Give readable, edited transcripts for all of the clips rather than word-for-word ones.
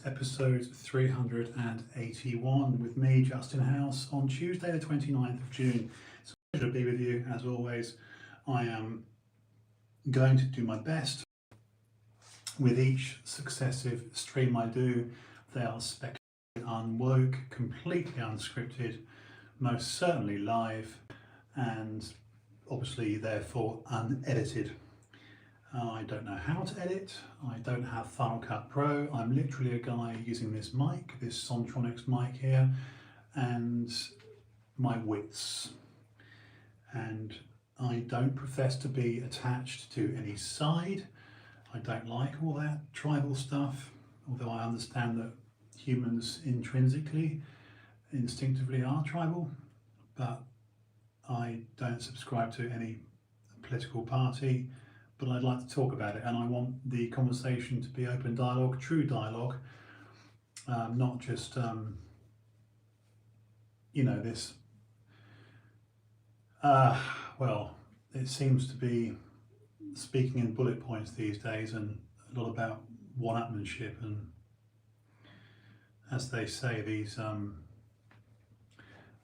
episode 381 with me, Justin House, on Tuesday the 29th of June. It's a pleasure to be with you as always. I am going to do my best with each successive stream I do. They are spectacularly unwoke, completely unscripted, most certainly live, and obviously therefore unedited. I don't know how to edit, I don't have Final Cut Pro, I'm literally a guy using this mic, this Sontronics mic here, and my wits. And I don't profess to be attached to any side. I don't like all that tribal stuff, although I understand that humans intrinsically, instinctively are tribal, but I don't subscribe to any political party. But I'd like to talk about it, and I want the conversation to be open dialogue, true dialogue, not just, this, well, it seems to be speaking in bullet points these days and a lot about one-upmanship, and as they say, these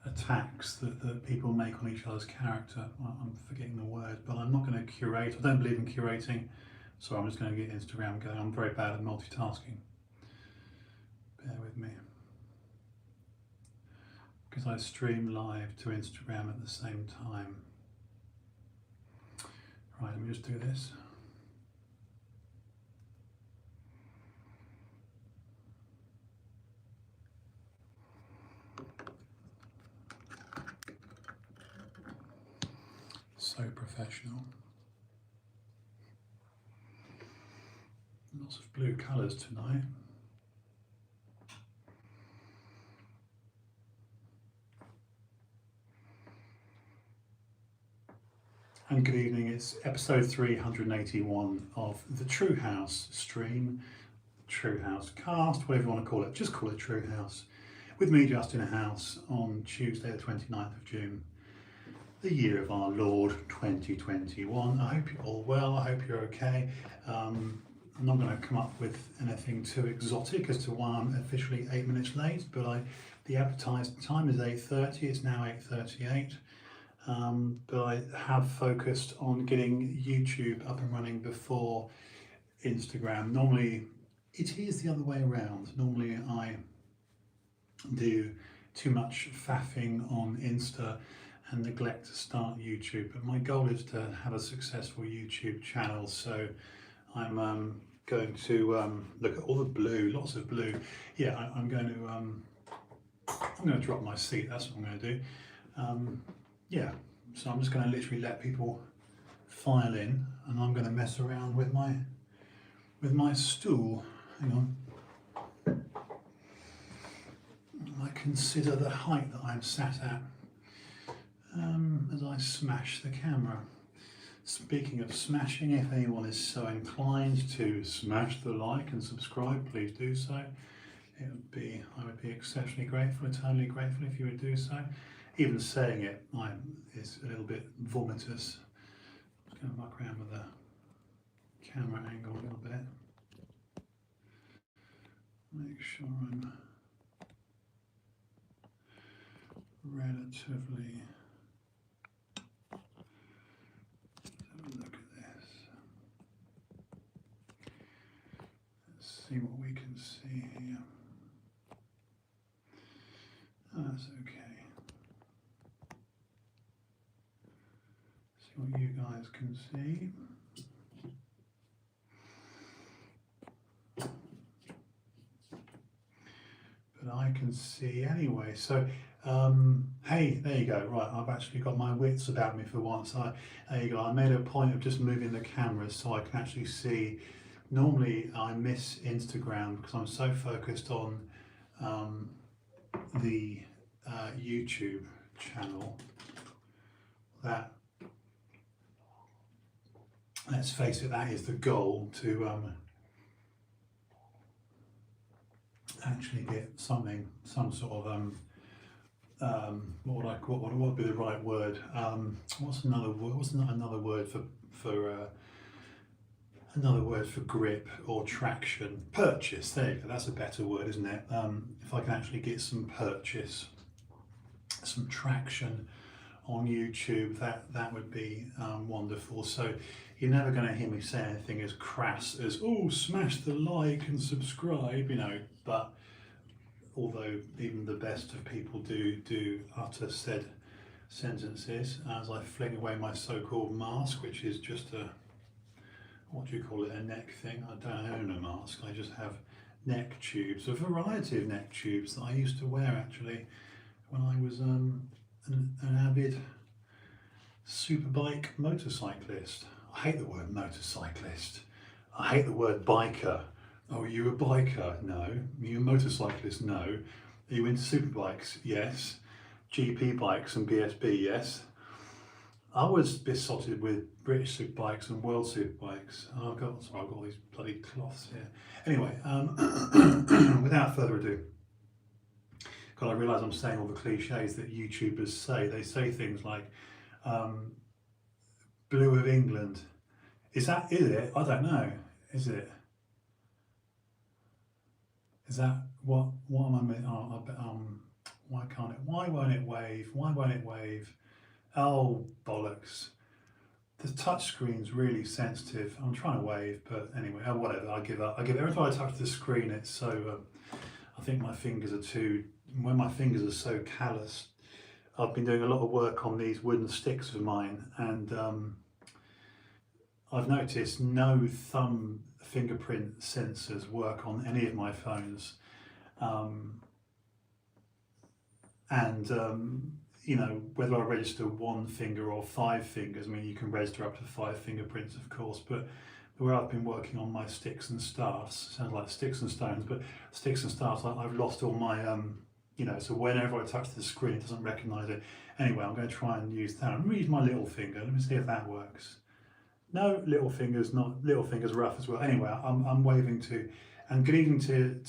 attacks that people make on each other's character. I'm forgetting the word, but I'm not going to curate. I don't believe in curating, so I'm just going to get Instagram going. I'm very bad at multitasking. Bear with me. Because I stream live to Instagram at the same time. Right, let me just do this. So professional. Lots of blue colours tonight. And good evening, it's episode 381 of the TrueHouse stream, TrueHouse cast, whatever you want to call it, just call it TrueHouse. With me, Justin House, on Tuesday the 29th of June. The year of our Lord 2021. I hope you're all well, I hope you're okay. I'm not going to come up with anything too exotic as to why I'm officially 8 minutes late, but the advertised time is 8:30, it's now 8:38. But I have focused on getting YouTube up and running before Instagram. Normally it is the other way around. Normally I do too much faffing on Insta and neglect to start YouTube, but my goal is to have a successful YouTube channel, so I'm going to look at all the blue, lots of blue. Yeah, I'm going to drop my seat, that's what I'm going to do. Yeah, so I'm just going to literally let people file in, and I'm going to mess around with my stool. Hang on. I consider the height that I'm sat at as I smash the camera. Speaking of smashing, if anyone is so inclined to smash the like and subscribe, please do so. I would be exceptionally grateful, eternally grateful if you would do so. Even saying it is a little bit vomitous. I'm just going to muck around with the camera angle a little bit. Make sure I'm relatively. Look at this. Let's see what we can see here. That's okay. See what you guys can see. But I can see anyway. So, hey, there you go. Right, I've actually got my wits about me for once. There you go. I made a point of just moving the camera so I can actually see. Normally, I miss Instagram because I'm so focused on the YouTube channel that, let's face it, that is the goal, to actually get some sort of what would be the right word? What's another word for another word for grip or traction. Purchase, there you go, that's a better word, isn't it? If I can actually get some purchase, some traction on YouTube, that would be wonderful. So you're never going to hear me say anything as crass as, oh, smash the like and subscribe, you know, but although even the best of people do utter said sentences, as I fling away my so-called mask, which is just a, what do you call it, a neck thing? I don't own a mask, I just have neck tubes, a variety of neck tubes that I used to wear actually when I was an avid superbike motorcyclist. I hate the word motorcyclist. I hate the word biker. Oh, are you a biker? No. Are you a motorcyclist? No. Are you into superbikes? Yes. GP bikes and BSB? Yes. I was besotted with British superbikes and world superbikes. Oh, I've got all these bloody cloths here. Anyway, without further ado, God, I realise I'm saying all the cliches that YouTubers say. They say things like, Blue of England. Is it? I don't know. Is it? Is that what am I meant? Why can't it? Why won't it wave? Why won't it wave? Oh, bollocks. The touch screen's really sensitive. I'm trying to wave, but anyway, oh, whatever, I give up. Every time I touch the screen, it's so, I think my fingers are too, when my fingers are so calloused. I've been doing a lot of work on these wooden sticks of mine, and I've noticed no thumb fingerprint sensors work on any of my phones. You know, whether I register one finger or 5 fingers, I mean, you can register up to 5 fingerprints, of course, but where I've been working on my sticks and staffs, sounds like sticks and stones, but sticks and staffs, I've lost all my, you know, so whenever I touch the screen, it doesn't recognise it. Anyway, I'm going to try and use that. I'm going to use my little finger. Let me see if that works. No, little fingers rough as well. Anyway, I'm waving to, and good evening to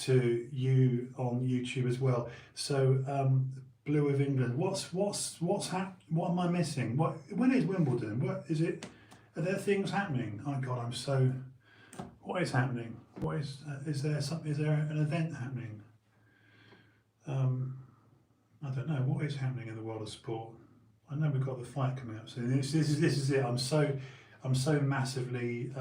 you on YouTube as well. So, Blue of England. What am I missing? When is Wimbledon? What is it? Are there things happening? Oh God, I'm so. What is happening? What is there something? Is there an event happening? I don't know. What is happening in the world of sport? I know we've got the fight coming up soon. This is it. I'm so massively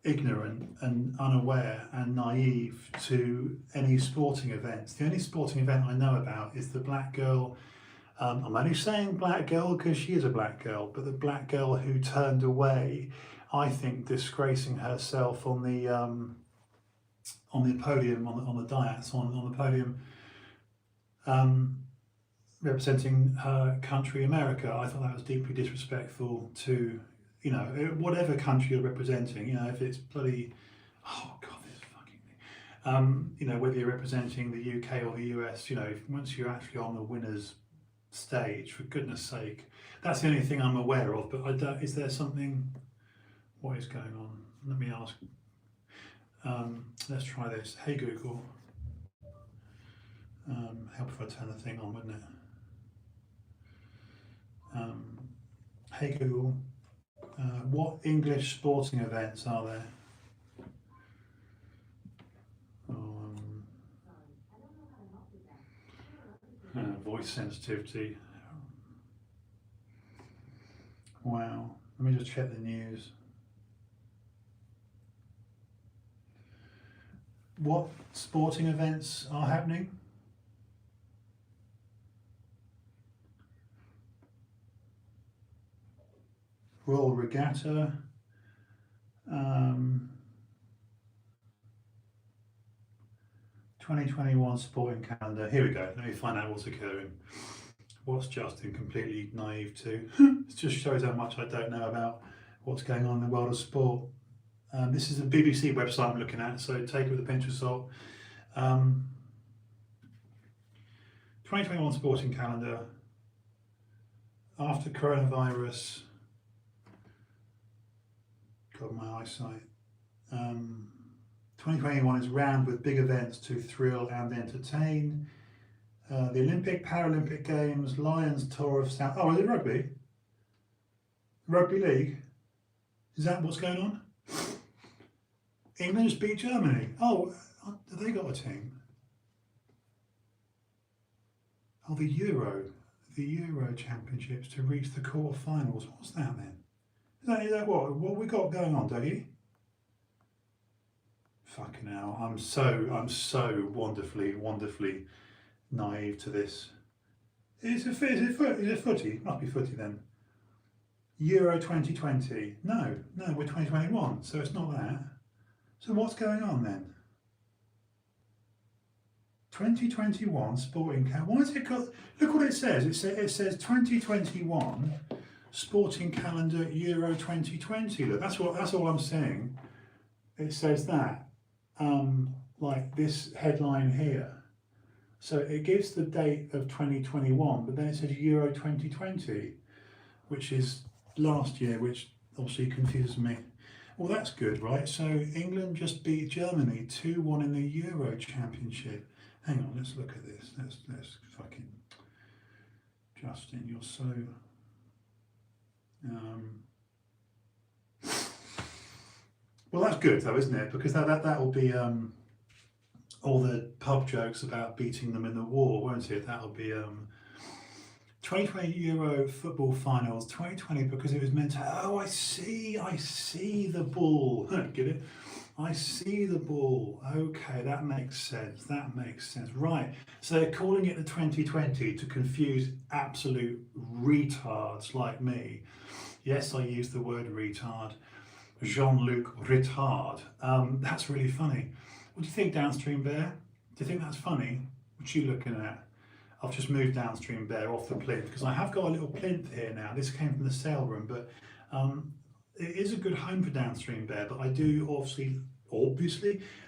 ignorant and unaware and naive to any sporting events. The only sporting event I know about is the black girl, I'm only saying black girl because she is a black girl, but the black girl who turned away, I think disgracing herself on the podium, on the dais, on the podium, representing her country, America. I thought that was deeply disrespectful to, you know, whatever country you're representing, you know, if it's bloody, oh God, this fucking thing. You know, whether you're representing the UK or the US, you know, once you're actually on the winner's stage, for goodness sake, that's the only thing I'm aware of, but I don't, is there something, what is going on? Let me ask, let's try this. Hey Google, help if I turn the thing on, wouldn't it? Hey Google, what English sporting events are there? Voice sensitivity. Wow. Let me just check the news. What sporting events are happening? Royal Regatta, 2021 sporting calendar. Here we go. Let me find out what's occurring. What's Justin completely naive to? It just shows how much I don't know about what's going on in the world of sport. This is a BBC website I'm looking at, so take it with a pinch of salt. 2021 sporting calendar. After coronavirus. God, my eyesight. 2021 is rammed with big events to thrill and entertain. The Olympic, Paralympic Games, Lions Tour of South. Oh, is it rugby? Rugby league? Is that what's going on? England just beat Germany. Oh, have they got a team? Oh, the Euro Championships to reach the quarterfinals. What's that then? Is that what we got going on, Dougie? Fucking hell! I'm so wonderfully naive to this. Is it footy? Must be footy then. Euro 2020. No, we're 2021, so it's not that. So what's going on then? 2021 sporting calendar. Why is it called? Look what it says. It says 2021 sporting calendar Euro 2020. Look, that's all I'm saying. It says that, like this headline here. So it gives the date of 2021, but then it says Euro 2020, which is last year, which obviously confuses me. Well, that's good, right? So England just beat Germany 2-1 in the Euro Championship. Hang on, let's look at this. Let's fucking Justin, you're so well, that's good though, isn't it? Because that will be all the pub jokes about beating them in the war, won't it? That'll be 2020 Euro football finals, 2020, because it was meant to. Oh, I see the ball. Get it? I see the ball. Okay, that makes sense. Right. So they're calling it the 2020 to confuse absolute retards like me. Yes, I use the word retard. Jean-Luc Retard. That's really funny. What do you think, Downstream Bear? Do you think that's funny? What are you looking at? I've just moved Downstream Bear off the plinth because I have got a little plinth here now. This came from the sale room, but it is a good home for Downstream Bear. But I do obviously,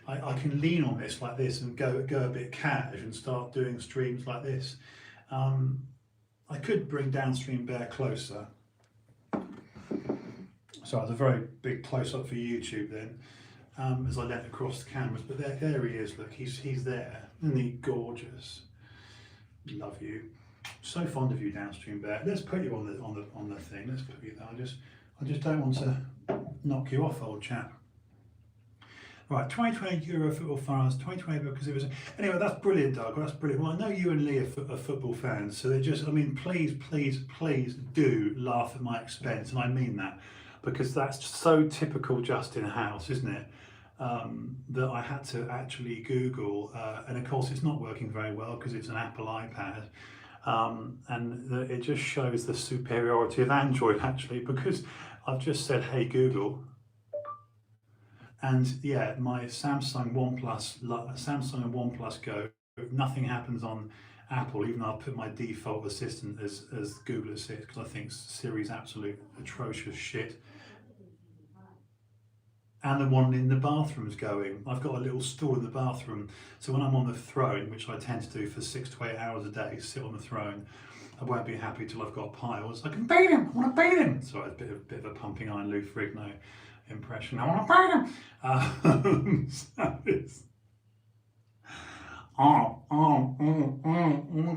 I can lean on this like this and go a bit cash and start doing streams like this. I could bring Downstream Bear closer. So it's a very big close-up for YouTube then, as I leant across the cameras. But there he is. Look, he's there. Isn't he gorgeous? Love you. So fond of you, Downstream Bear. Let's put you on the thing. Let's put you there. I just don't want to knock you off, old chap. Right, 2020 Euro football finals, 2020 because it was. Anyway, that's brilliant, Doug. That's brilliant. Well, I know you and Lee are football fans, so they're just. I mean, please do laugh at my expense, and I mean that. Because that's so typical Justin House, isn't it? That I had to actually Google, and of course it's not working very well because it's an Apple iPad, and it just shows the superiority of Android actually, because I've just said, hey Google, and yeah, my Samsung and OnePlus Go, nothing happens on Apple, even though I've put my default assistant as Google Assist, because I think Siri's absolute atrocious shit. And the one in the bathroom's going. I've got a little stool in the bathroom, so when I'm on the throne, which I tend to do for 6 to 8 hours a day, sit on the throne, I won't be happy till I've got piles. I can beat him. I want to beat him. Sorry, it's a bit of a pumping iron Lou Ferrigno impression. I want to beat him. So it's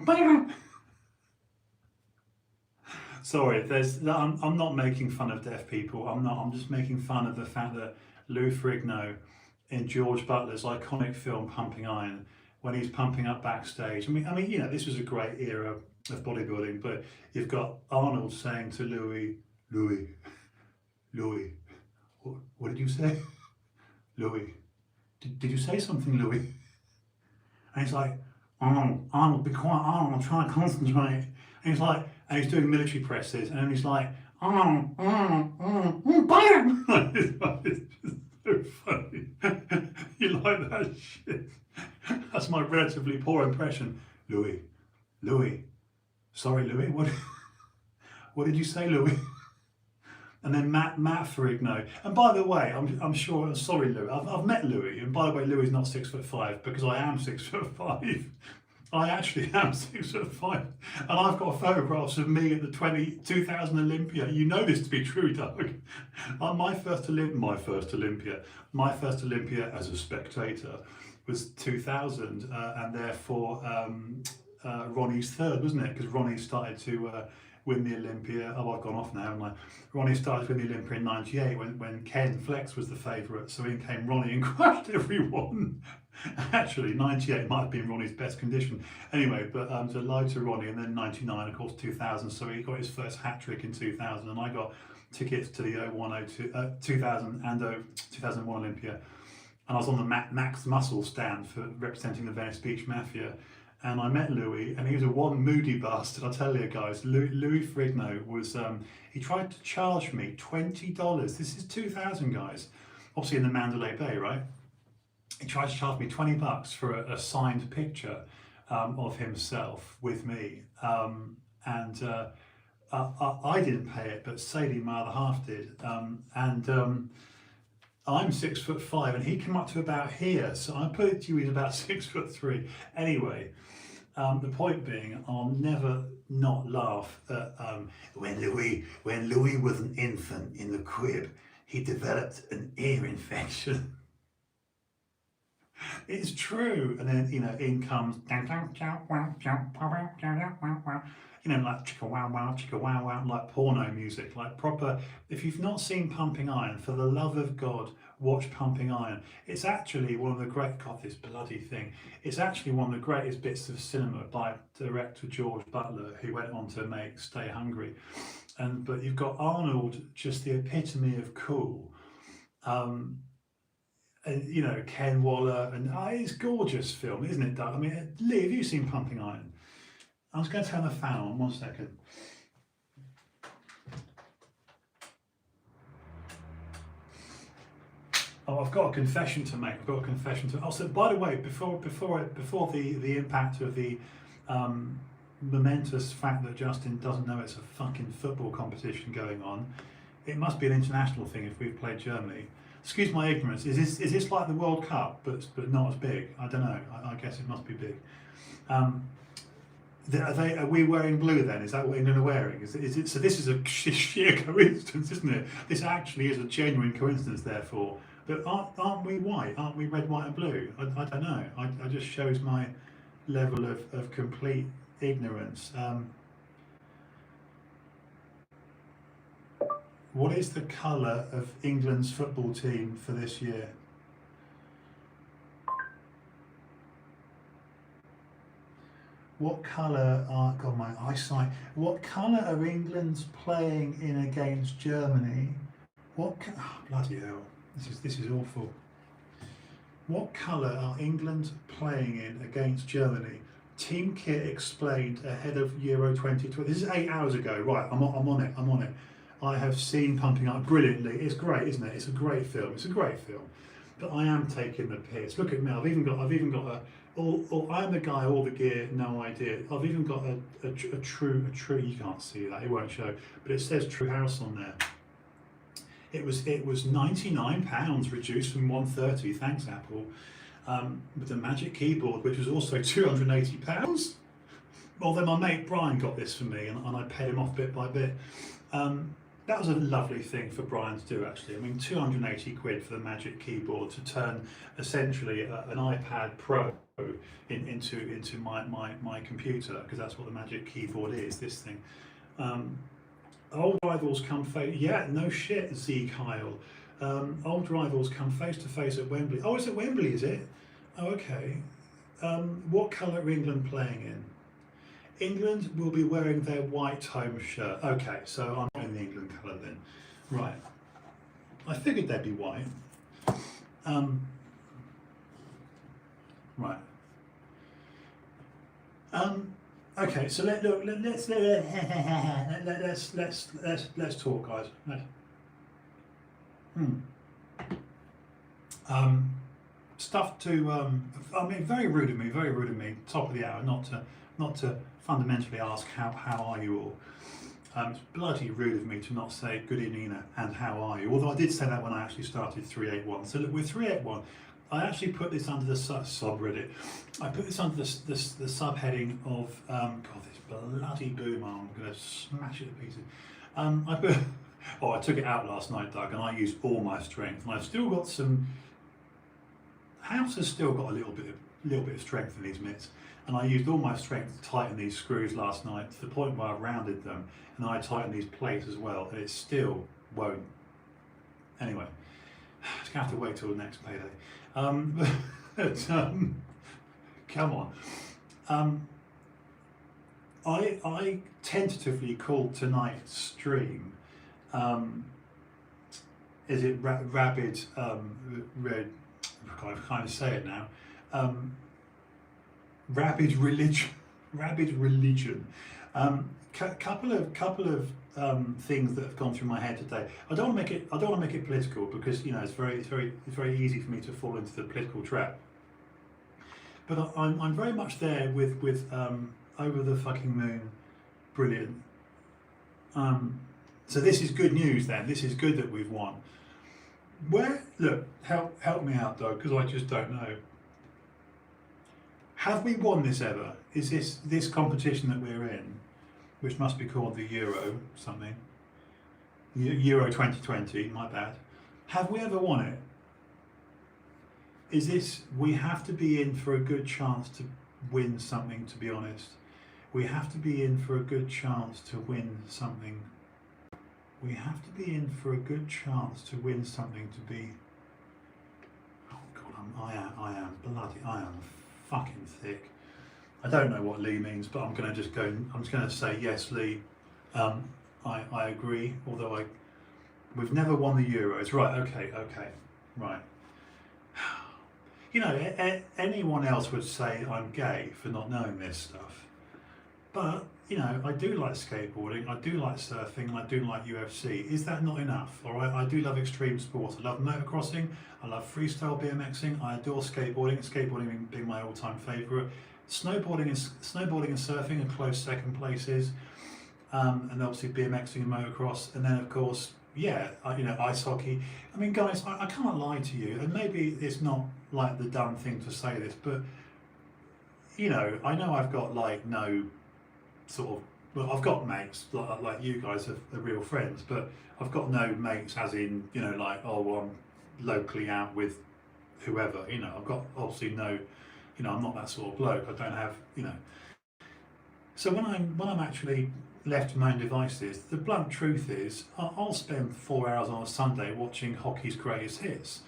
beat him. Sorry, I'm not making fun of deaf people. I'm just making fun of the fact that Lou Ferrigno in George Butler's iconic film Pumping Iron, when he's pumping up backstage. I mean, you know, this was a great era of bodybuilding, but you've got Arnold saying to Louis, what did you say? Louis, did you say something, Louis? And he's like, Arnold, be quiet, Arnold, I'm trying to concentrate. And he's like, and he's doing military presses, and then he's like, bam! It's just so funny. You like that shit? That's my relatively poor impression. Louis, sorry, Louis, what did you say, Louis? And then Matt Ferrigno. And by the way, I'm sure, sorry, Louis, I've met Louis, and by the way, Louis is not 6'5", because I am 6'5". I actually am 6'5", and I've got photographs of me at the 2000 Olympia. You know this to be true, Doug. My first Olympia as a spectator was 2000, and therefore Ronnie's third, wasn't it? Because Ronnie started to win the Olympia. Oh, I've gone off now, haven't I? Ronnie started to win the Olympia in '98 when Ken Flex was the favourite. So in came Ronnie and crushed everyone. Actually, '98 might have been Ronnie's best condition. Anyway, but so low to Ronnie, and then '99, of course, 2000. So he got his first hat trick in 2000, and I got tickets to the 2000 and 2001 Olympia. And I was on the Max Muscle stand for representing the Venice Beach Mafia. And I met Louis, and he was a one moody bastard. I tell you guys, Louis Frigno was, he tried to charge me $20. This is 2000, guys. Obviously in the Mandalay Bay, right? He tried to charge me $20 for a signed picture of himself with me. I didn't pay it, but Sadie, my other half, did. I'm 6'5", and he came up to about here, so I put it to you, he's about 6'3". Anyway, the point being, I'll never not laugh at when Louis was an infant in the crib, he developed an ear infection. It's true, and then in comes like chicka wow wow, like porno music, like proper. If you've not seen Pumping Iron, for the love of God, watch Pumping Iron. It's actually one of the great, God, this bloody thing. It's actually one of the greatest bits of cinema by director George Butler, who went on to make Stay Hungry. But you've got Arnold, just the epitome of cool. And Ken Waller, and it's a gorgeous film, isn't it, Doug? I mean, Lee, have you seen Pumping Iron? I was going to turn the fan on, 1 second. Oh, I've got a confession to make. Also, by the way, before the impact of the momentous fact that Justin doesn't know it's a fucking football competition going on, it must be an international thing if we've played Germany. Excuse my ignorance. Is this like the World Cup, but not as big? I don't know. I guess it must be big. Are we wearing blue then? Is that what England are wearing? Is it? So this is a sheer coincidence, isn't it? This actually is a genuine coincidence, therefore. But aren't we white? Aren't we red, white, and blue? I don't know. I just shows my level of complete ignorance. What is the colour of England's football team for this year? What colour are, God, my eyesight, what colour are England's playing in against Germany? Bloody hell, this is awful. What colour are England playing in against Germany? Team kit explained ahead of Euro 2020. This is 8 hours ago, right, I'm on it. I have seen Pumping Up brilliantly. It's great, isn't it? It's a great film. But I am taking the piss. Look at me. I've even got I'm the guy, all the gear, no idea. I've even got a true. You can't see that. It won't show, but it says TrueHouse on there. It was £99, reduced from £130. Thanks, Apple. With the Magic Keyboard, which was also £280. Well, then my mate Brian got this for me, and I paid him off bit by bit. That was a lovely thing for Brian to do, actually. I mean, 280 quid for the Magic Keyboard to turn essentially an iPad Pro into my computer, because that's what the Magic Keyboard is, this thing. Old rivals come face, yeah, no shit, Z Kyle. Old rivals come face to face at Wembley. Oh, it's at Wembley, is it? Oh, okay. What colour are England playing in? England will be wearing their white home shirt. Okay, so I'm not in the England colour then. Right. I figured they'd be white. Right. Okay, so let's talk, guys. Stuff to I mean, very rude of me. Top of the hour, not to fundamentally ask how are you all. It's bloody rude of me to not say good evening and how are you. Although I did say that when I actually started 381. So look, with 381. I actually put this under the subreddit. I put this under the subheading of God, this bloody boom arm. I'm going to smash it to pieces. I took it out last night, Doug, and I used all my strength, and I've still got some. House has still got a little little bit of strength in these mitts. And I used all my strength to tighten these screws last night to the point where I rounded them, and then I tightened these plates as well, and it still won't. Anyway, just gonna have to wait till the next payday. Come on. I tentatively called tonight's stream, is it rabid red? I kind of say it now. Rabid religion. Rabid religion. Couple of things that have gone through my head today. I don't want to make it political, because it's very easy for me to fall into the political trap. But I'm very much there with over the fucking moon, brilliant. So this is good news then. This is good that we've won. Look, help me out though, because I just don't know. Have we won this ever? Is this competition that we're in, which must be called the Euro something, Euro 2020, my bad. Have we ever won it? Is this, we have to be in for a good chance to win something, to be honest. We have to be in for a good chance to win something. We have to be in for a good chance to win something, to be, oh God, I am fucking thick. I don't know what Lee means, but I'm going to say yes, Lee. I agree, although we've never won the Euros. Right, okay, right. Anyone else would say I'm gay for not knowing this stuff. But, I do like skateboarding, I do like surfing, I do like UFC. Is that not enough? All right, I do love extreme sports. I love motocrossing, I love freestyle BMXing, I adore skateboarding being my all-time favourite. Snowboarding and surfing are close second places, and obviously BMXing and motocross, and then of course, ice hockey. I mean, guys, I can't lie to you, and maybe it's not like the dumb thing to say this, but I know I've got no sort of, well, I've got mates like you guys are real friends, but I've got no mates as in I'm locally out with whoever. I've got obviously no. I'm not that sort of bloke. I don't have, So when I'm actually left to my own devices, the blunt truth is I'll spend 4 hours on a Sunday watching hockey's greatest hits,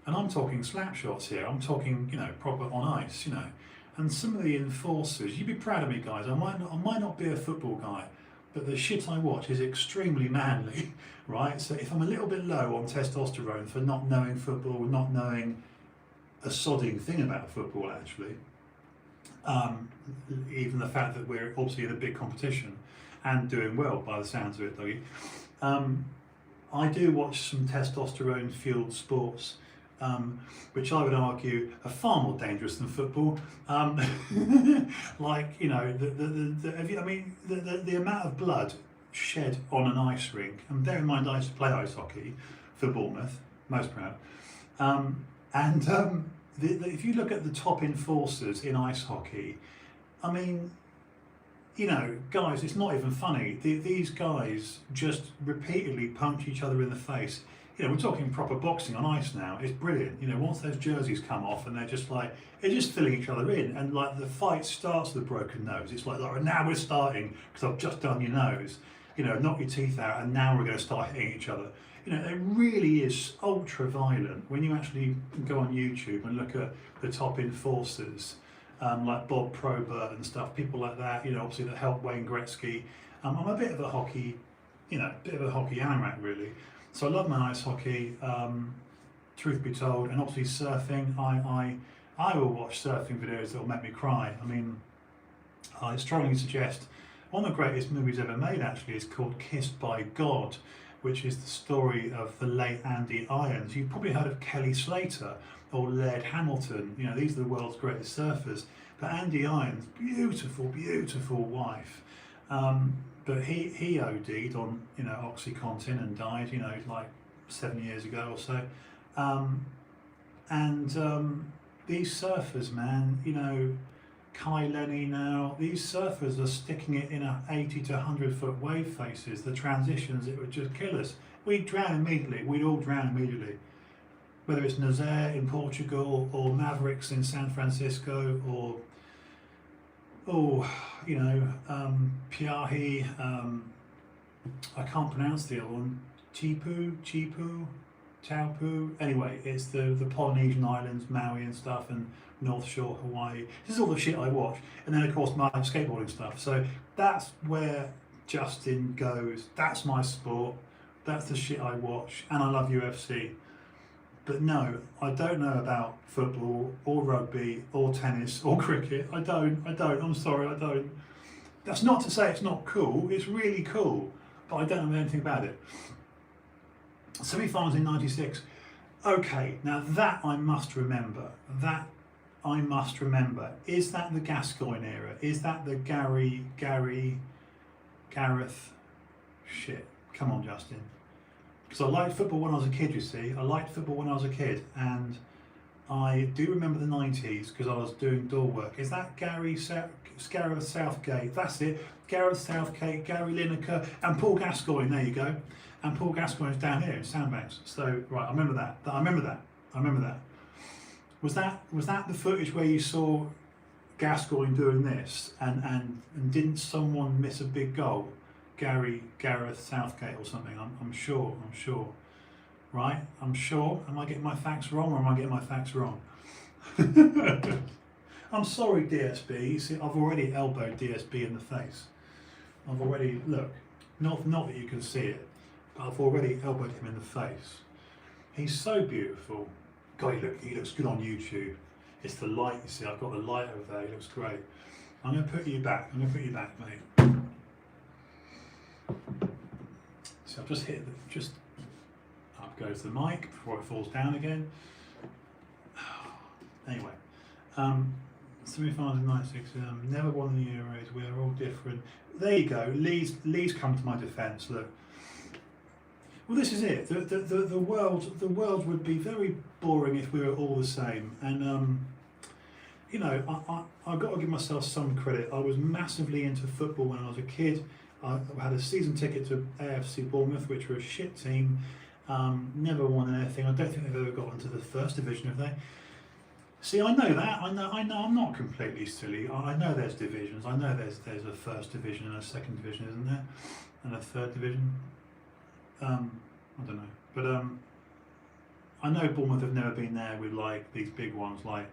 and I'm talking slap shots here. I'm talking, proper on ice, And some of the enforcers, you'd be proud of me, guys. I might not be a football guy, but the shit I watch is extremely manly, right? So if I'm a little bit low on testosterone for not knowing football, not knowing a sodding thing about football actually, even the fact that we're obviously in a big competition and doing well by the sounds of it, Dougie, I do watch some testosterone fueled sports, which I would argue are far more dangerous than football. Like the amount of blood shed on an ice rink, and bear in mind I used to play ice hockey for Bournemouth, most proud. If you look at the top enforcers in ice hockey, I mean, guys, it's not even funny. These guys just repeatedly punch each other in the face. We're talking proper boxing on ice now. It's brilliant. Once those jerseys come off and they're just filling each other in, and the fight starts with a broken nose. It's like now we're starting because I've just done your nose. Knock your teeth out, and now we're going to start hitting each other. It really is ultra violent when you actually go on YouTube and look at the top enforcers, like Bob Probert and stuff, people like that, obviously that helped Wayne Gretzky. I'm a bit of a hockey, anorak really. So I love my ice hockey, truth be told, and obviously surfing. I will watch surfing videos that will make me cry. I mean, I strongly suggest one of the greatest movies ever made actually is called Kissed by God, which is the story of the late Andy Irons. You've probably heard of Kelly Slater or Laird Hamilton. These are the world's greatest surfers. But Andy Irons, beautiful, beautiful wife. But he OD'd on OxyContin and died, like 7 years ago or so. These surfers, man, Kai Lenny now, these surfers are sticking it in 80 to 100 foot wave faces. The transitions, it would just kill us. We'd drown immediately. We'd all drown immediately. whether it's Nazaire in Portugal or Mavericks in San Francisco or Piahi, I can't pronounce the other one, Chipu, Taupu. Anyway, it's the Polynesian islands, Maui and stuff, and North Shore, Hawaii. This is all the shit I watch. And then of course my skateboarding stuff. So that's where Justin goes. That's my sport. That's the shit I watch. And I love UFC. But no, I don't know about football or rugby or tennis or cricket. I don't. I'm sorry, I don't. That's not to say it's not cool. It's really cool. But I don't know anything about it. Semi-finals in '96. Okay, now that I must remember. Is that the Gascoigne era? Is that the Gareth shit? Come on, Justin. Because I liked football when I was a kid, you see. I liked football when I was a kid. And I do remember the 90s because I was doing door work. Is that Gareth Southgate? That's it. Gareth Southgate, Gary Lineker, and Paul Gascoigne. There you go. And Paul Gascoigne's down here in Sandbanks. So, right, I remember that. Was that the footage where you saw Gascoigne doing this and didn't someone miss a big goal? Gareth Southgate or something. I'm sure. Right? I'm sure. Am I getting my facts wrong or am I getting my facts wrong? I'm sorry, DSB. You see, I've already elbowed DSB in the face. I've already, look, not that you can see it, but I've already elbowed him in the face. He's so beautiful. God, he looks good on YouTube. It's the light, you see, I've got the light over there, he looks great. I'm going to put you back, mate. So I've just hit, up goes the mic before it falls down again. Anyway, semi-finals in '96, never won the Euros, we are all different. There you go, Lee's come to my defence, look. Well, this is it. The world would be very boring if we were all the same. And I've got to give myself some credit. I was massively into football when I was a kid. I had a season ticket to AFC Bournemouth, which were a shit team. Never won anything. I don't think they've ever got into the first division, have they? See, I know that. I know. I'm not completely silly. I know there's divisions. I know there's a first division and a second division, isn't there? And a third division. I don't know, but I know Bournemouth have never been there with like these big ones like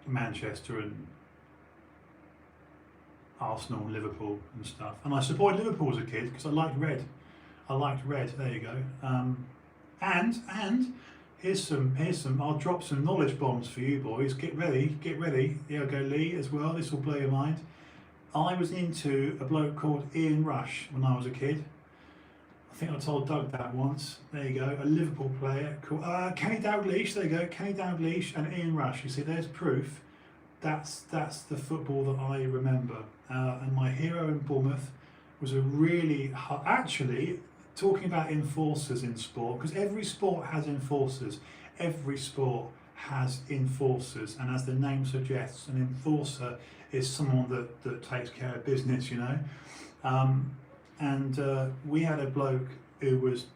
Manchester and Arsenal and Liverpool and stuff. And I supported Liverpool as a kid because I liked red. There you go. And here's some. I'll drop some knowledge bombs for you boys. Get ready. There you go, Lee, as well. This will blow your mind. I was into a bloke called Ian Rush when I was a kid. I think I told Doug that once. There you go, a Liverpool player called Kenny Dalglish. There you go, Kenny Dalglish and Ian Rush. You see, there's proof. That's the football that I remember. And my hero in Bournemouth was a really actually talking about enforcers in sport, because every sport has enforcers. Every sport has enforcers, and as the name suggests, an enforcer is someone that takes care of business. You know. And we had a bloke who was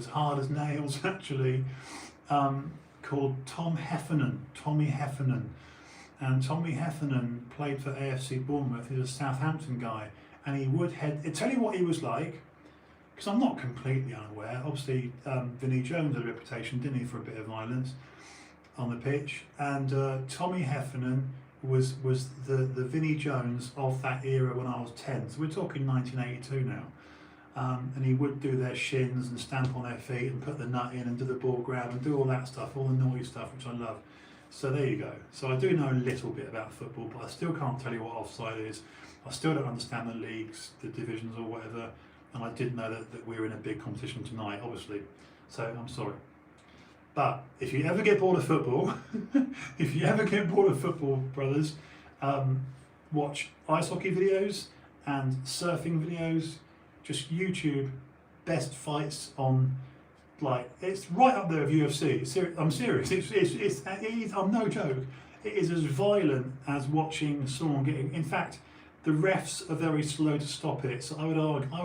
hard as nails actually, called Tommy Heffernan. And Tommy Heffernan played for AFC Bournemouth. He's a Southampton guy, and he would head. I'll tell you what he was like, because I'm not completely unaware. Obviously, Vinnie Jones had a reputation, didn't he, for a bit of violence on the pitch. And Tommy Heffernan was the Vinnie Jones of that era when I was 10. So we're talking 1982 now. And he would do their shins and stamp on their feet and put the nut in and do the ball grab and do all that stuff, all the naughty stuff, which I love. So there you go. So I do know a little bit about football, but I still can't tell you what offside is. I still don't understand the leagues, the divisions or whatever. And I did know that we were in a big competition tonight, obviously. So I'm sorry. But if you ever get bored of football, brothers, watch ice hockey videos and surfing videos. Just YouTube best fights on, like, it's right up there with UFC. I'm serious. It is, I'm no joke. It is as violent as watching someone getting. In fact, the refs are very slow to stop it. So I would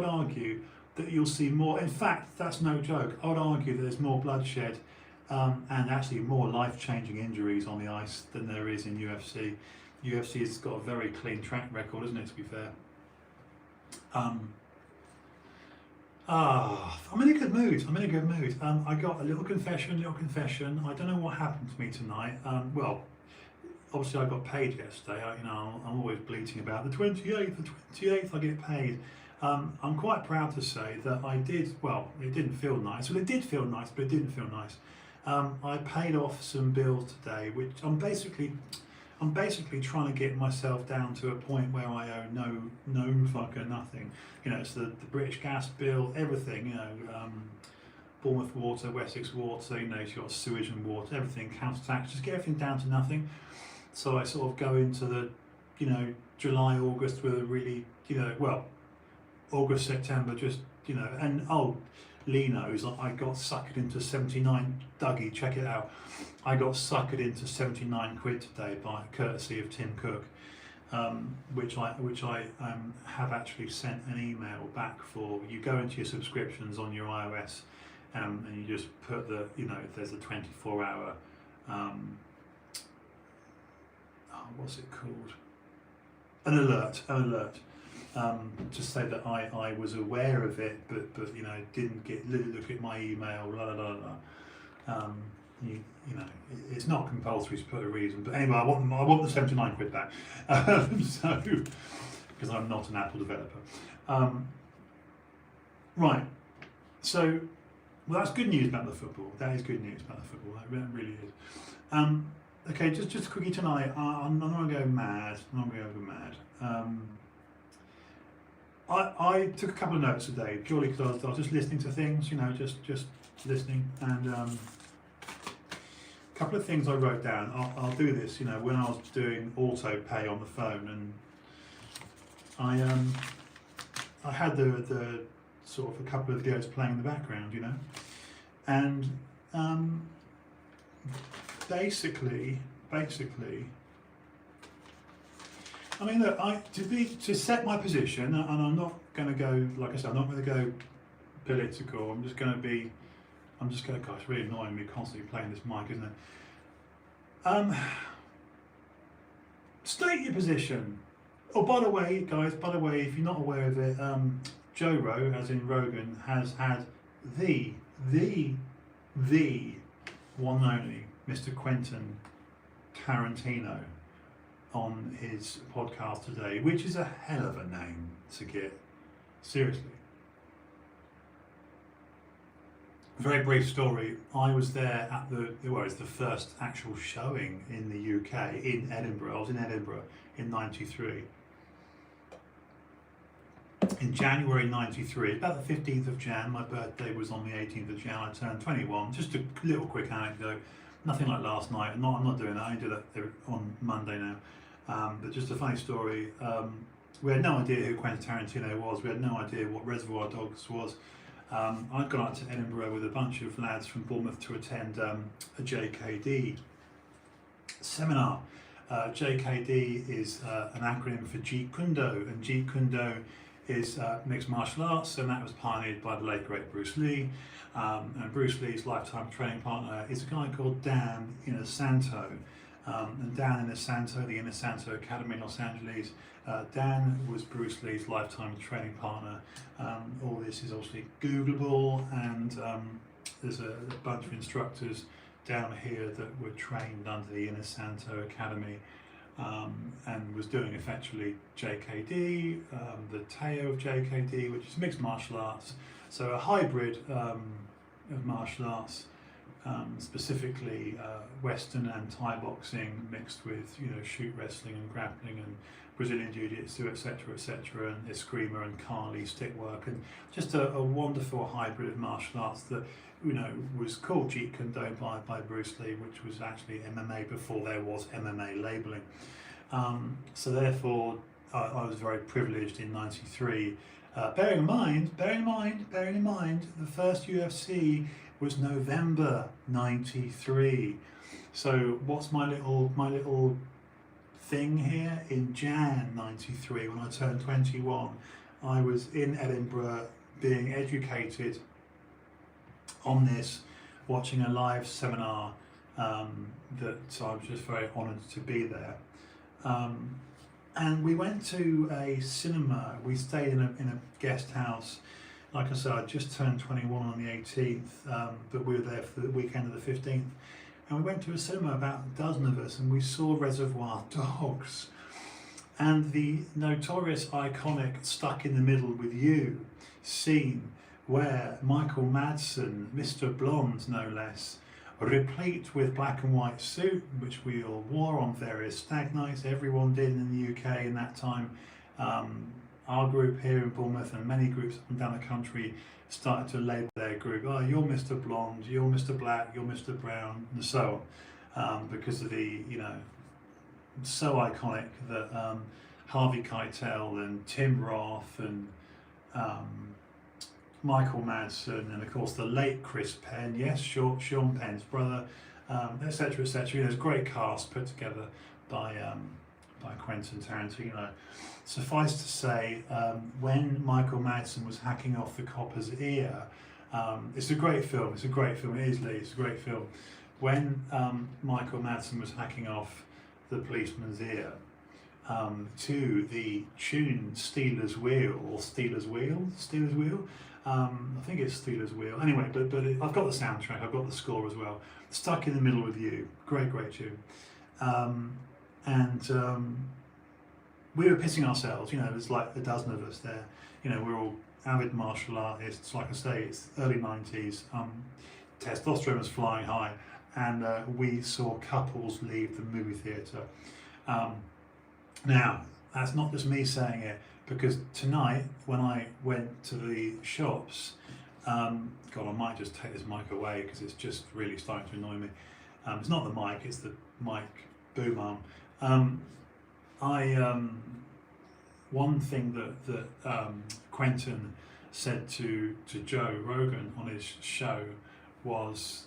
argue that you'll see more. In fact, that's no joke. I would argue that there's more bloodshed and actually more life-changing injuries on the ice than there is in UFC. UFC has got a very clean track record, isn't it, to be fair? I'm in a good mood. I got a little confession. I don't know what happened to me tonight. Well, obviously I got paid yesterday. I'm always bleating about the 28th I get paid. I'm quite proud to say that I did, well, it didn't feel nice. Well, it did feel nice, but it didn't feel nice. I paid off some bills today, which I'm basically trying to get myself down to a point where I owe no fucker nothing. It's the British gas bill, everything, Bournemouth water, Wessex water, you've got sewage and water, everything, council tax, just get everything down to nothing. So I sort of go into the, July, August with a really, August, September, just, and Lee knows I got suckered into 79, Dougie, check it out. I got suckered into 79 quid today by courtesy of Tim Cook, which I have actually sent an email back for. You go into your subscriptions on your iOS and you just put the, there's a 24-hour, what's it called? An alert. To say that I was aware of it, but didn't look at my email, it's not compulsory to put a reason, but anyway, I want the 79 quid back, so because I'm not an Apple developer. Right, so well, that's good news about the football. That is good news about the football. That really is. Okay, just quickly tonight. I'm not going to go mad. I took a couple of notes today, purely because I was just listening to things, just listening, and a couple of things I wrote down. I'll do this, when I was doing auto pay on the phone, and I had the sort of a couple of videos playing in the background, and basically. I mean, look, to set my position, and I'm not going to go, like I said, I'm not going to go political. I'm just going to, gosh, it's really annoying me constantly playing this mic, isn't it? State your position. Oh, by the way, guys, if you're not aware of it, Joe Rogan, as in Rogan, has had the one and only Mr. Quentin Tarantino on his podcast today, which is a hell of a name to get, seriously. Very brief story. I was there at it's the first actual showing in the UK, in Edinburgh. I was in Edinburgh in '93. In January '93, about the 15th of Jan, my birthday was on the 18th of Jan, I turned 21. Just a little quick anecdote, nothing like last night. I'm not doing that, I do that on Monday now. But just a funny story, we had no idea who Quentin Tarantino was, we had no idea what Reservoir Dogs was. I'd gone out to Edinburgh with a bunch of lads from Bournemouth to attend a JKD seminar. JKD is an acronym for Jeet Kune Do, and Jeet Kune Do is mixed martial arts, and that was pioneered by the late great Bruce Lee. And Bruce Lee's lifetime training partner is a guy called Dan Inosanto. And Dan Inosanto, the Inosanto Academy in Los Angeles, Dan was Bruce Lee's lifetime training partner. All this is obviously Googleable, and there's a bunch of instructors down here that were trained under the Inosanto Academy, and was doing effectively JKD, the Teo of JKD, which is mixed martial arts, so a hybrid of martial arts. Specifically Western and Thai boxing mixed with shoot wrestling and grappling and Brazilian Jiu-Jitsu, etc., and Eskrima and Kali stick work, and just a wonderful hybrid of martial arts that was called Jeet Kune Do by Bruce Lee, which was actually MMA before there was MMA labelling. So therefore I was very privileged in '93. Bearing in mind, the first UFC was November '93. So what's my little thing here? In Jan '93, when I turned 21, I was in Edinburgh being educated on this watching a live seminar that I was just very honoured to be there. And we went to a cinema. We stayed in a guest house. Like I said, I just turned 21 on the 18th, but we were there for the weekend of the 15th. And we went to a cinema, about a dozen of us, and we saw Reservoir Dogs. And the notorious, iconic Stuck in the Middle with You scene where Michael Madsen, Mr. Blonde no less, replete with black and white suit, which we all wore on various stag nights, everyone did in the UK in that time. Our group here in Bournemouth and many groups up and down the country started to label their group, oh, you're Mr. Blonde, you're Mr. Black, you're Mr. Brown, and so on, because of the, you know, so iconic that Harvey Keitel and Tim Roth and Michael Madsen, and of course the late Chris Penn, yes, Sean Penn's brother, etc., etc. There's a great cast put together by Quentin Tarantino. Suffice to say, when Michael Madsen was hacking off the copper's ear, it's a great film. It's a great film. It is, Lee. It's a great film. When Michael Madsen was hacking off the policeman's ear to the tune "Stealers Wheel" or "Stealers Wheel," I think it's "Stealers Wheel." Anyway, but I've got the soundtrack. I've got the score as well. "Stuck in the Middle with You," great tune. We were pissing ourselves. You know, there's like a dozen of us there. You know, we're all avid martial artists. Like I say, it's early 90s. Testosterone was flying high, and we saw couples leave the movie theatre. Now, that's not just me saying it, because tonight when I went to the shops, God, I might just take this mic away because it's just really starting to annoy me. It's not the mic, it's the mic boom arm. One thing that Quentin said to Joe Rogan on his show was,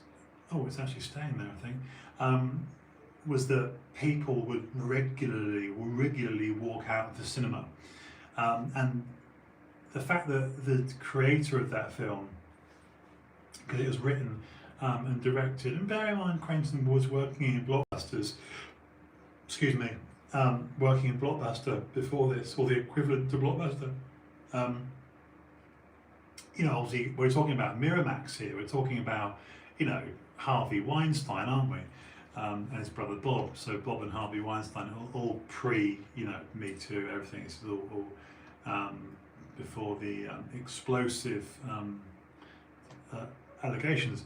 oh, it's actually staying there, I think, was that people would regularly walk out of the cinema. And the fact that the creator of that film, because it was written and directed, and bear in mind Quentin was working in Blockbusters, working in Blockbuster before this, or the equivalent to Blockbuster. You know, obviously we're talking about Miramax here, we're talking about, you know, Harvey Weinstein, aren't we? And his brother Bob. So Bob and Harvey Weinstein, all pre, you know, Me Too, everything. This is all before the explosive allegations.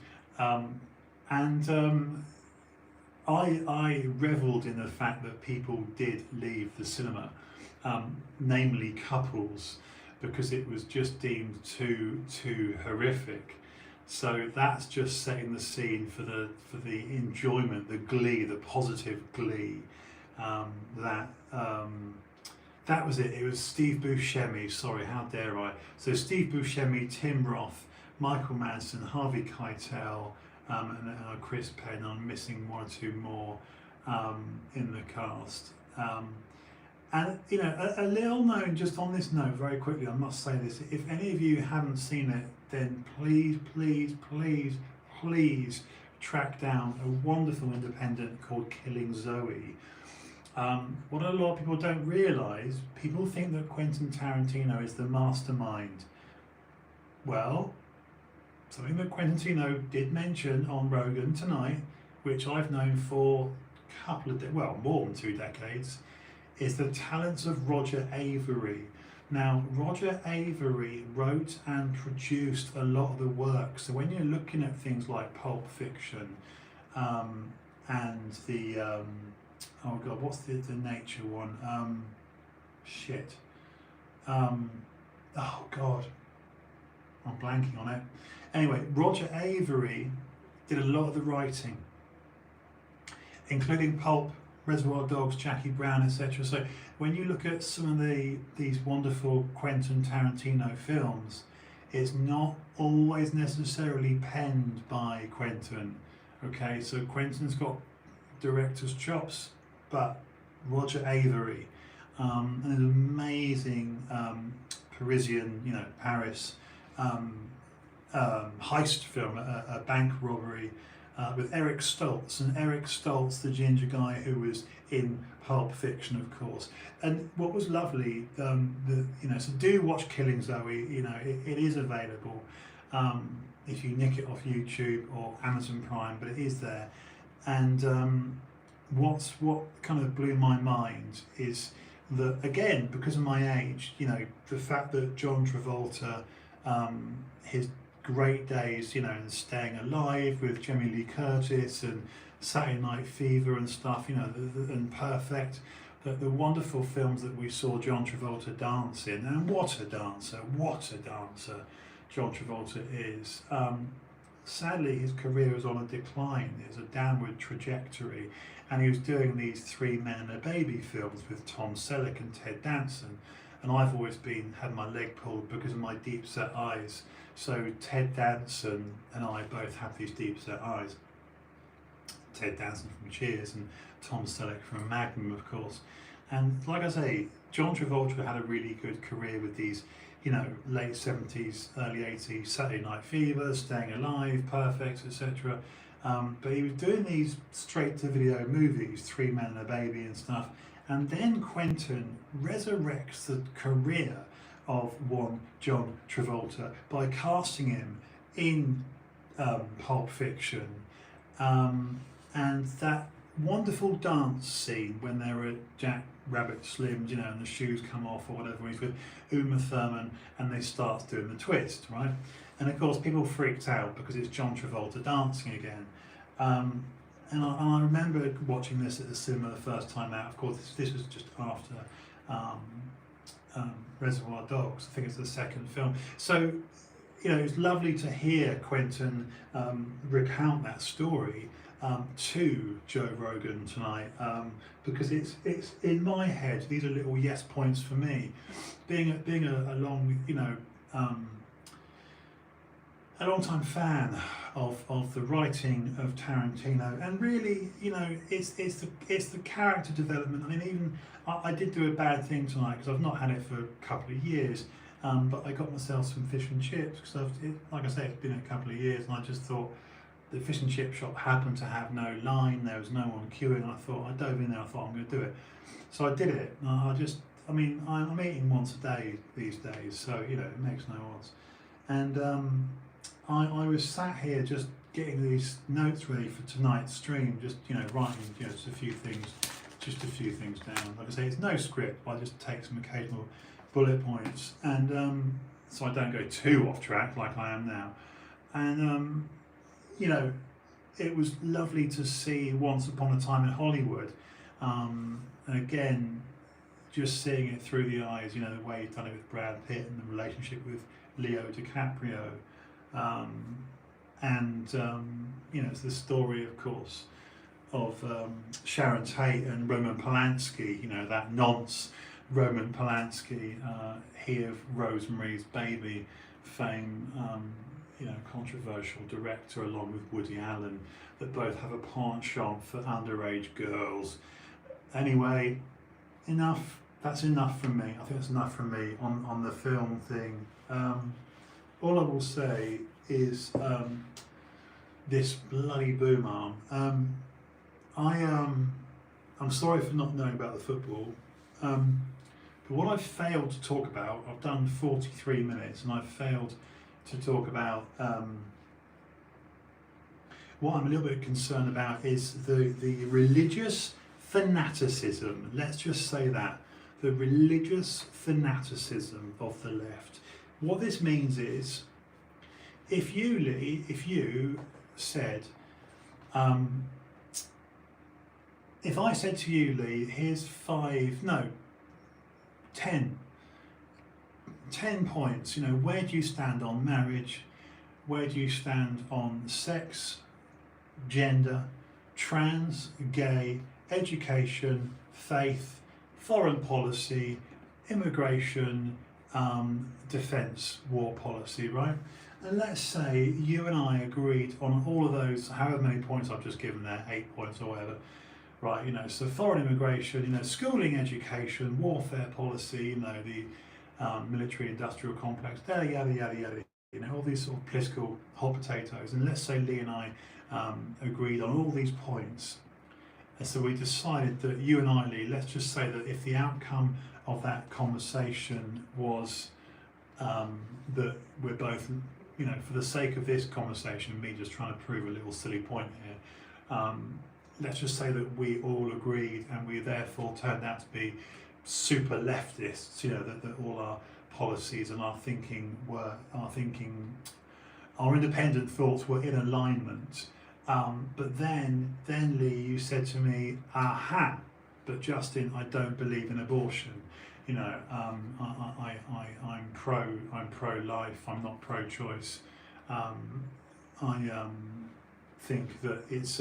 I revelled in the fact that people did leave the cinema, namely couples, because it was just deemed too horrific. So that's just setting the scene for the enjoyment, the glee, the positive glee. That was it. It was Steve Buscemi. Sorry, how dare I? So Steve Buscemi, Tim Roth, Michael Madsen, Harvey Keitel, and Chris Penn. I'm missing one or two more in the cast. And you know, a little known, just on this note, very quickly, I must say this: if any of you haven't seen it, then please track down a wonderful independent called Killing Zoe. What a lot of people don't realise, people think that Quentin Tarantino is the mastermind. Well, something that Quentin Tarantino did mention on Rogan tonight, which I've known for a couple of more than 2 decades, is the talents of Roger Avary. Now, Roger Avary wrote and produced a lot of the work. So when you're looking at things like Pulp Fiction and the, oh God, what's the nature one? Oh God, I'm blanking on it. Anyway, Roger Avary did a lot of the writing, including Pulp, Reservoir Dogs, Jackie Brown, etc. So when you look at some of these wonderful Quentin Tarantino films, it's not always necessarily penned by Quentin. Okay, so Quentin's got director's chops, but Roger Avary, an amazing Parisian, you know, Paris heist film, a bank robbery with Eric Stoltz, and Eric Stoltz, the ginger guy who was in Pulp Fiction, of course. And what was lovely, so do watch Killing Zoe. It is available if you nick it off YouTube or Amazon Prime, but it is there. And what kind of blew my mind is that, again, because of my age, the fact that John Travolta, his great days, and Staying Alive with Jamie Lee Curtis and Saturday Night Fever and stuff, and Perfect, the wonderful films that we saw John Travolta dance in, and what a dancer John Travolta is. Sadly, his career was on a decline. There's a downward trajectory, and he was doing these Three Men and a Baby films with Tom Selleck and Ted Danson, and I've always had my leg pulled because of my deep set eyes. So Ted Danson and I both have these deep set eyes. Ted Danson from Cheers and Tom Selleck from Magnum, of course. And like I say, John Travolta had a really good career with these, late 70s, early 80s, Saturday Night Fever, Staying Alive, Perfect, etc. But he was doing these straight-to-video movies, Three Men and a Baby and stuff. And then Quentin resurrects the career of one John Travolta by casting him in Pulp Fiction. And that wonderful dance scene when they're at Jack Rabbit Slim's, and the shoes come off or whatever, he's with Uma Thurman and they start doing the twist, right? And of course people freaked out because it's John Travolta dancing again. And I remember watching this at the cinema the first time out. Of course, this was just after Reservoir Dogs. I think it's the second film. So, it was lovely to hear Quentin recount that story to Joe Rogan tonight, because it's in my head. These are little yes points for me. Being a long-time fan of the writing of Tarantino, and really, it's the character development. I mean, even I did do a bad thing tonight because I've not had it for a couple of years, but I got myself some fish and chips because like I say, it's been a couple of years, and I just thought the fish and chip shop happened to have no line. There was no one queuing. I dove in there. I thought I'm going to do it, so I did it. I'm eating once a day these days, so it makes no odds. And I was sat here just getting these notes ready for tonight's stream, just writing just a few things down. Like I say, it's no script, I just take some occasional bullet points, and so I don't go too off track like I am now. And it was lovely to see Once Upon a Time in Hollywood, and again, just seeing it through the eyes, the way he's done it with Brad Pitt and the relationship with Leo DiCaprio. It's the story, of course, of Sharon Tate and Roman Polanski, that nonce Roman Polanski, he of Rosemary's Baby fame, controversial director along with Woody Allen, that both have a penchant for underage girls. Anyway, that's enough from me. I think that's enough from me on the film thing. All I will say is this bloody boom arm. I'm sorry for not knowing about the football, but what I've failed to talk about, I've done 43 minutes and I've failed to talk about what I'm a little bit concerned about is the religious fanaticism. Let's just say that. The religious fanaticism of the left. What this means is, if you said, if I said to you, Lee, here's 10 points, where do you stand on marriage? Where do you stand on sex, gender, trans, gay, education, faith, foreign policy, immigration, defence, war policy, right? And let's say you and I agreed on all of those, however many points I've just given there, 8 points or whatever, right? So foreign immigration, schooling, education, warfare policy, the military-industrial complex, yada, yada, yada, yada. you know, all these sort of political hot potatoes. And let's say Lee and I agreed on all these points. And so we decided that you and I, Lee, let's just say that if the outcome of that conversation was that we're both, you know, for the sake of this conversation, me just trying to prove a little silly point here, let's just say that we all agreed and we therefore turned out to be super leftists, you know, that all our policies and our thinking, our independent thoughts were in alignment. But then Lee, you said to me, aha, but Justin, I don't believe in abortion. You know, I'm pro-life. I'm not pro-choice. I think that it's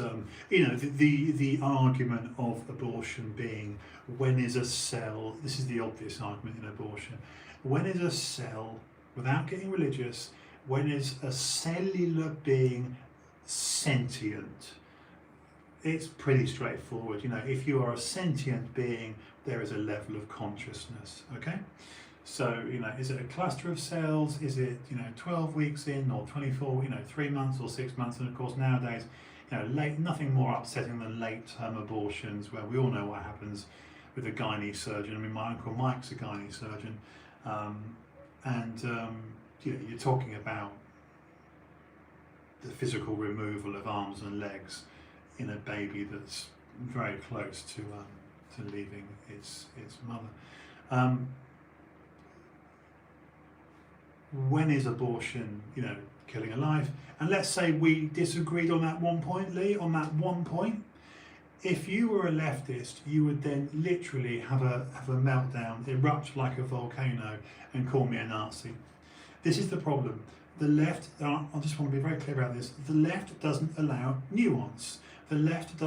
you know, the argument of abortion being, when is a cell? This is the obvious argument in abortion. When is a cell, without getting religious, when is a cellular being sentient? It's pretty straightforward. You know, if you are a sentient being, there is a level of consciousness. Okay, so you know, is it a cluster of cells? Is it, you know, 12 weeks in, or 24? You know, 3 months or 6 months? And of course, nowadays, you know, nothing more upsetting than late-term abortions, where we all know what happens with a gynae surgeon. I mean, my uncle Mike's a gynae surgeon, you know, you're talking about the physical removal of arms and legs in a baby that's very close to leaving its mother. When is abortion, you know, killing a life? And let's say we disagreed on that one point, Lee, on that one point. If you were a leftist, you would then literally have a meltdown, erupt like a volcano, and call me a Nazi. This is the problem. The left, I just want to be very clear about this, the left doesn't allow nuance. The left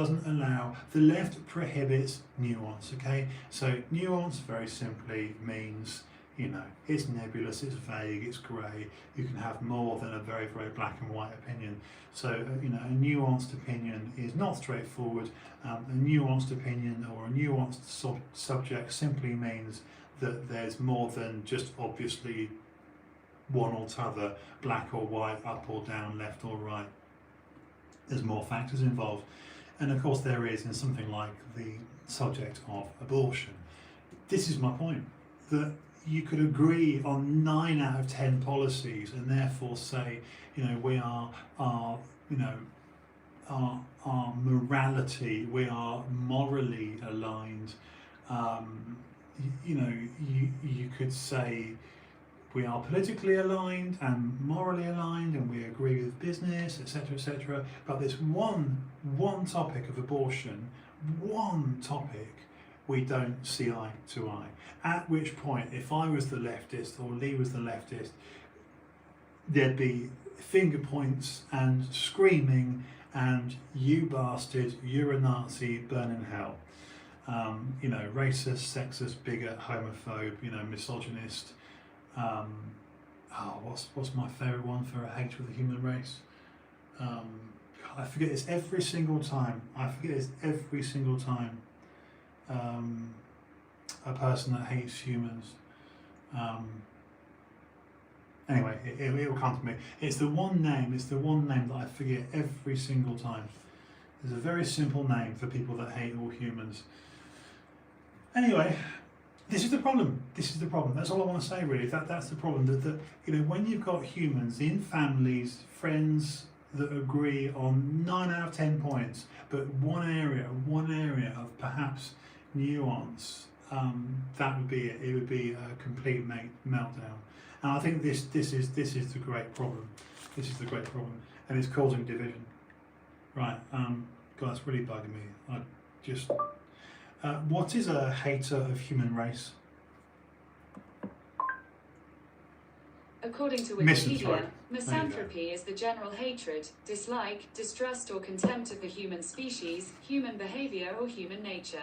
prohibits nuance, okay? So nuance, very simply, means, you know, it's nebulous, it's vague, it's grey. You can have more than a very, very black and white opinion. So, you know, a nuanced opinion is not straightforward. A nuanced opinion or a nuanced subject simply means that there's more than just obviously one or t'other, black or white, up or down, left or right. There's more factors involved. And of course there is in something like the subject of abortion. This is my point, that you could agree on 9 out of 10 policies and therefore say, you know, we are you know, our morality, we are morally aligned. You know, you could say we are politically aligned and morally aligned, and we agree with business, etc., etc. But this one topic of abortion, one topic, we don't see eye to eye. At which point, if I was the leftist or Lee was the leftist, there'd be finger points and screaming and "you bastard, you're a Nazi, burn in hell." You know, racist, sexist, bigot, homophobe, you know, misogynist. What's my favourite one for a hate of the human race? I forget this every single time. A person that hates humans. Anyway, it will come to me. It's the one name that I forget every single time. There's a very simple name for people that hate all humans. Anyway, this is the problem. That's all I want to say, really. That's the problem. That you know, when you've got humans in families, friends that agree on 9 out of 10 points, but one area of perhaps nuance, that would be it. It would be a complete meltdown. And I think this is the great problem. This is the great problem, and it's causing division. Right, God, that's really bugging me. What is a hater of human race? According to Wikipedia, misanthropy is the general hatred, dislike, distrust or contempt of the human species, human behaviour or human nature.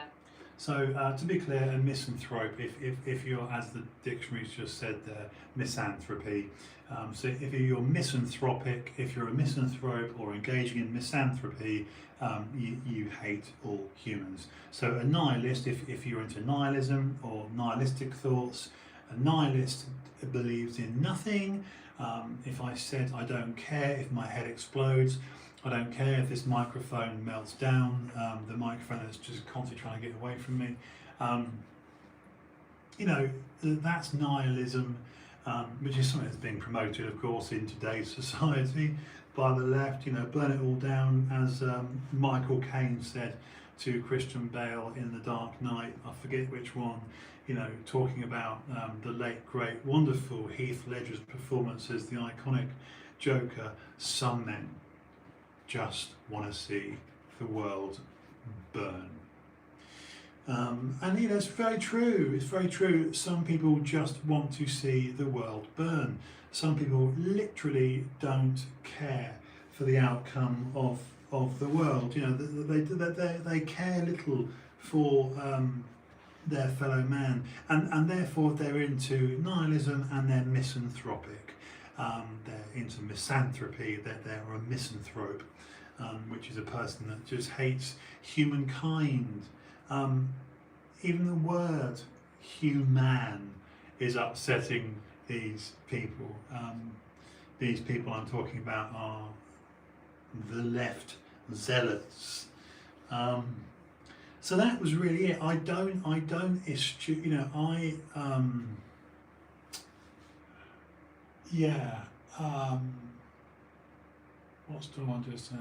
So to be clear, a misanthrope, if you're, as the dictionary's just said there, misanthropy. So if you're misanthropic, if you're a misanthrope or engaging in misanthropy, you hate all humans. So a nihilist, if you're into nihilism or nihilistic thoughts, a nihilist believes in nothing, If I said I don't care if my head explodes, I don't care if this microphone melts down, the microphone is just constantly trying to get away from me. You know, that's nihilism, which is something that's being promoted, of course, in today's society by the left. You know, burn it all down, as Michael Caine said to Christian Bale in The Dark Knight. I forget which one. You know, talking about the late, great, wonderful Heath Ledger's performance as the iconic Joker. Some men just want to see the world burn. And you know, it's very true. It's very true. Some people just want to see the world burn. Some people literally don't care for the outcome of the world. You know, they care little for their fellow man, and therefore they're into nihilism and they're misanthropic. They're into misanthropy. They're a misanthrope, which is a person that just hates humankind. Even the word human is upsetting these people. These people I'm talking about are the left zealots. So that was really it. I don't eschew, you know, what do I want to say?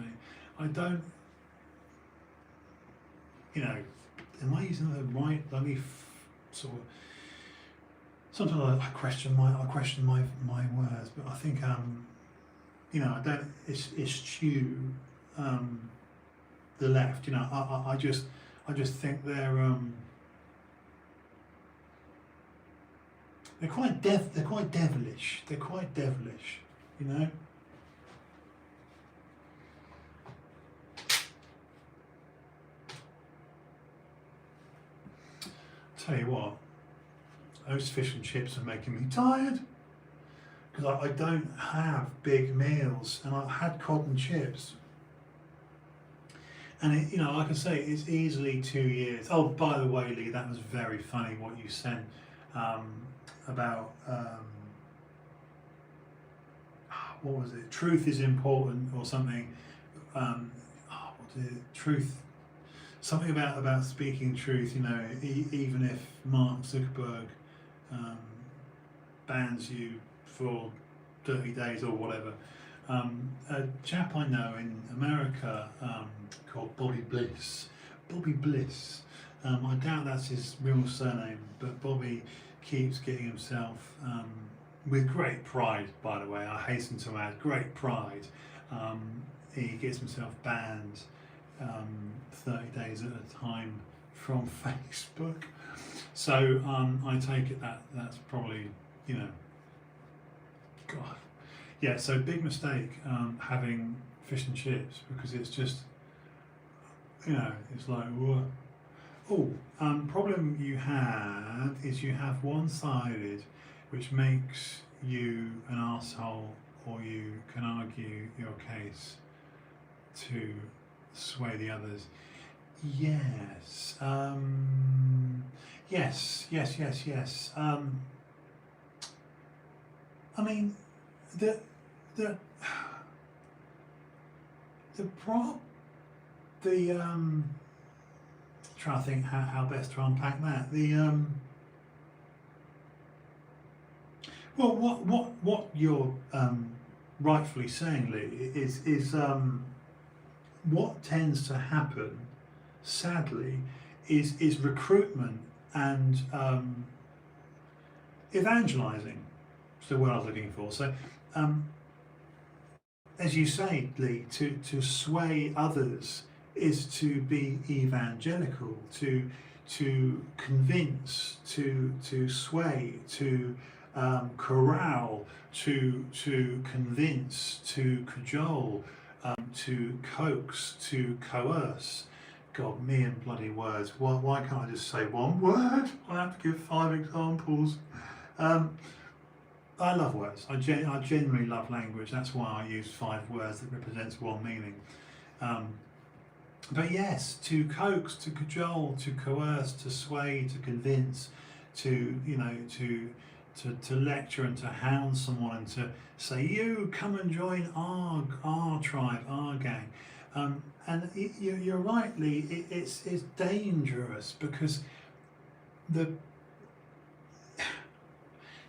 I don't, you know, am I using the right, sort of, sometimes I question my words, but I think, you know, I don't eschew the left. You know, I just think they're quite devilish. They're quite devilish, you know. Tell you what, those fish and chips are making me tired, because I don't have big meals, and I've had cod and chips. And it, you know, like I say, it's easily 2 years. Oh, by the way, Lee, that was very funny what you sent about what was it? Truth is important, or something. What was it? Truth. Something about speaking truth. You know, even if Mark Zuckerberg bans you for 30 days or whatever. A chap I know in America called Bobby Bliss. I doubt that's his real surname, but Bobby keeps getting himself, with great pride, by the way, I hasten to add, great pride, he gets himself banned 30 days at a time from Facebook. So I take it that's probably, you know, God. Yeah, so big mistake having fish and chips, because it's just, you know, it's like, what? Oh, problem you have is you have one-sided, which makes you an arsehole, or you can argue your case to sway the others. Yes, yes. I mean, trying to think how best to unpack that. Well, what you're rightfully saying, Lee, is what tends to happen, sadly, is recruitment and evangelizing. Is the word I was looking for. So, as you say, Lee, to sway others is to be evangelical, to convince, to sway, to corral, to convince, to cajole, to coax, to coerce. God, me and bloody words. Why can't I just say one word? I have to give 5 examples. I love words. I genuinely love language. That's why I use 5 words that represents one meaning. But yes, to coax, to cajole, to coerce, to sway, to convince, to, you know, to lecture and to hound someone and to say, you come and join our tribe, our gang. And you're right, Lee, it's dangerous because do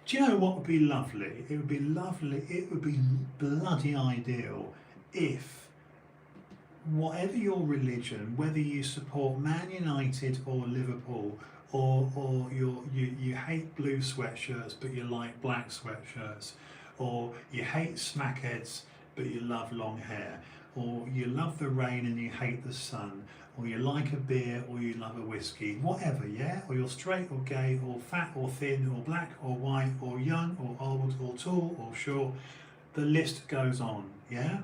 you know what would be lovely? It would be lovely, it would be bloody ideal if whatever your religion, whether you support Man United or Liverpool, or you hate blue sweatshirts but you like black sweatshirts, or you hate smackheads but you love long hair, or you love the rain and you hate the sun, or you like a beer or you love a whiskey, whatever, yeah? Or you're straight or gay or fat or thin or black or white or young or old or tall or short, the list goes on, yeah?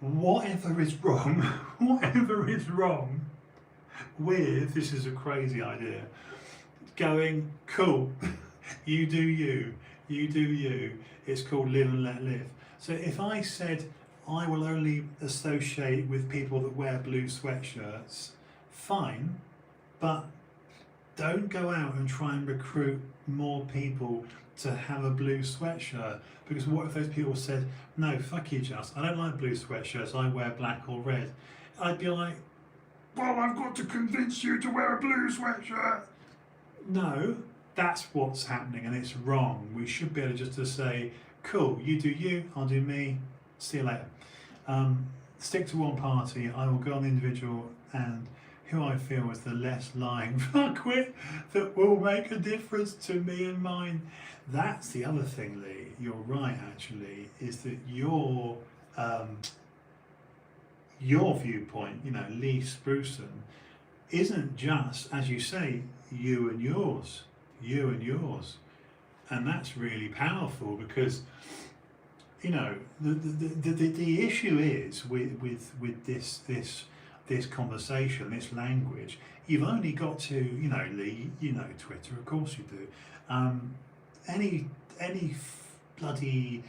Whatever is wrong, whatever is wrong with, this is a crazy idea, going, cool, you do you, you do you, it's called live and let live. So if I said I will only associate with people that wear blue sweatshirts, fine, but don't go out and try and recruit more people to have a blue sweatshirt, because what if those people said, no, fuck you, Just, I don't like blue sweatshirts, I wear black or red. I'd be like, well, I've got to convince you to wear a blue sweatshirt. No, that's what's happening and it's wrong. We should be able just to say, cool, you do you, I'll do me, see you later. Stick to one party, I will go on the individual and who I feel is the less lying fuckwit that will make a difference to me and mine. That's the other thing, Lee, you're right actually, is that your viewpoint, you know, Lee Spruson, isn't just, as you say, you and yours, you and yours. And that's really powerful because, you know, the issue is with this conversation, this language, you've only got to, you know, Lee, you know Twitter, of course you do, any bloody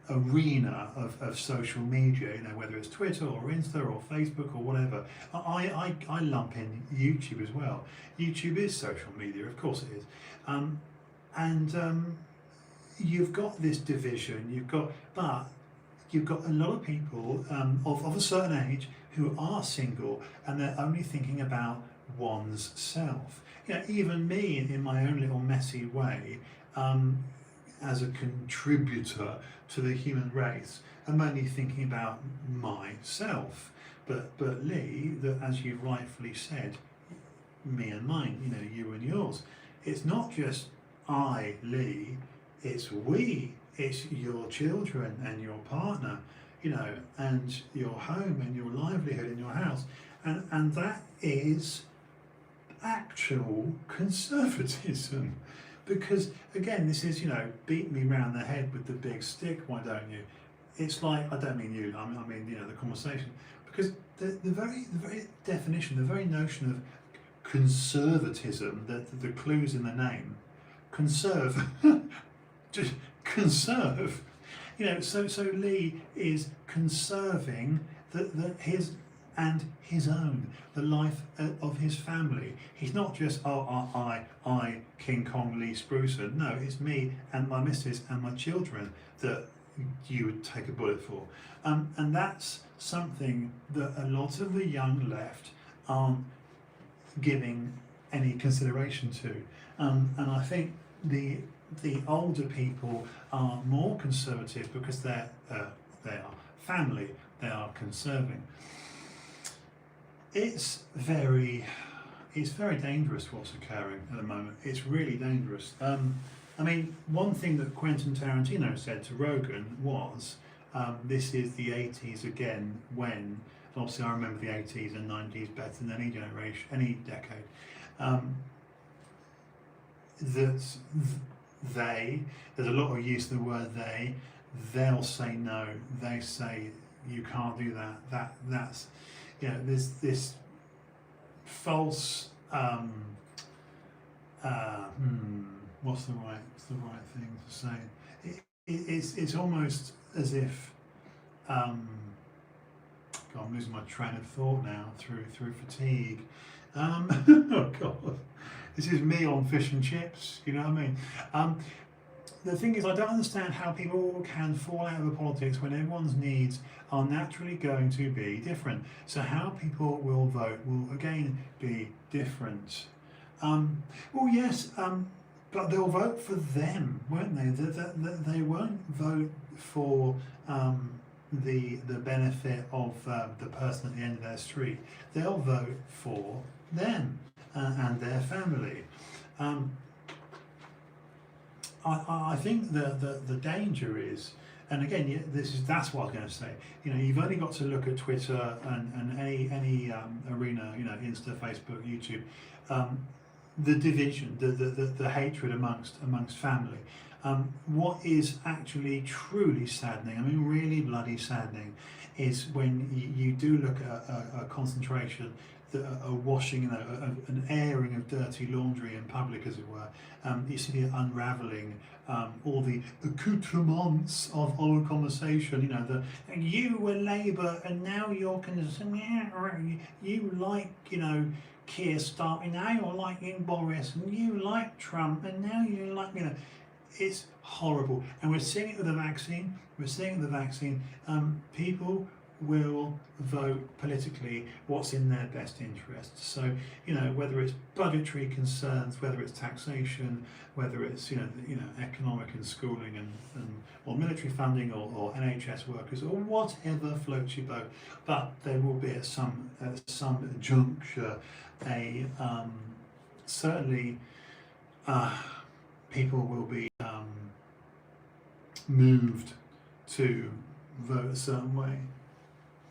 arena of social media, you know, whether it's Twitter or Insta or Facebook or whatever. I lump in YouTube as well. YouTube is social media, of course it is. You've got this division, but you've got a lot of people of a certain age who are single and they're only thinking about one's self. You know, even me in my own little messy way, as a contributor to the human race, I'm only thinking about myself. But Lee, that, as you've rightfully said, me and mine, you know, you and yours. It's not just I, Lee, it's we, it's your children and your partner, you know, and your home and your livelihood and your house. And that is actual conservatism. Because again, this is, you know, beat me round the head with the big stick, why don't you? It's like, I don't mean you, I mean, you know, the conversation. Because the very definition, the very notion of conservatism, the clues in the name, conserve, just conserve, you know, so Lee is conserving his and his own, the life of his family. He's not just, oh, I, King Kong Lee Spruson. No, it's me and my missus and my children that you would take a bullet for. And that's something that a lot of the young left aren't giving any consideration to. And I think the older people are more conservative because they are family, they are conserving. It's very dangerous what's occurring at the moment. It's really dangerous. I mean, one thing that Quentin Tarantino said to Rogan was, this is the 80s again, when, obviously I remember the 80s and 90s better than any generation, any decade, there's a lot of use of the word they'll say no, they say you can't do that, that's, you know, there's this false, what's the right thing to say? It's almost as if, God, I'm losing my train of thought now through fatigue. Oh God, This is me on fish and chips, you know what I mean? The thing is, I don't understand how people can fall out of the politics when everyone's needs are naturally going to be different. So how people will vote will again be different. Well, yes, but they'll vote for them, won't they? They won't vote for the benefit of the person at the end of their street. They'll vote for them and their family. I think the danger is, and again, that's what I was going to say. You know, you've only got to look at Twitter and any arena, you know, Insta, Facebook, YouTube, the division, the hatred amongst family. What is actually truly saddening, I mean, really bloody saddening, is when you do look at a concentration, a washing, you know, an airing of dirty laundry in public, as it were. You see the unravelling, all the accoutrements of old conversation. You know, you were Labour and now you're you like, you know, Keir Starmer, now you're liking Boris, and you like Trump, and now you like, you know, it's horrible. And we're seeing it with the vaccine. We're seeing it with the vaccine. People will vote politically what's in their best interest. So, you know, whether it's budgetary concerns, whether it's taxation, whether it's, you know, economic and schooling and or military funding or NHS workers or whatever floats your boat. But there will be at some juncture a certainly people will be moved to vote a certain way,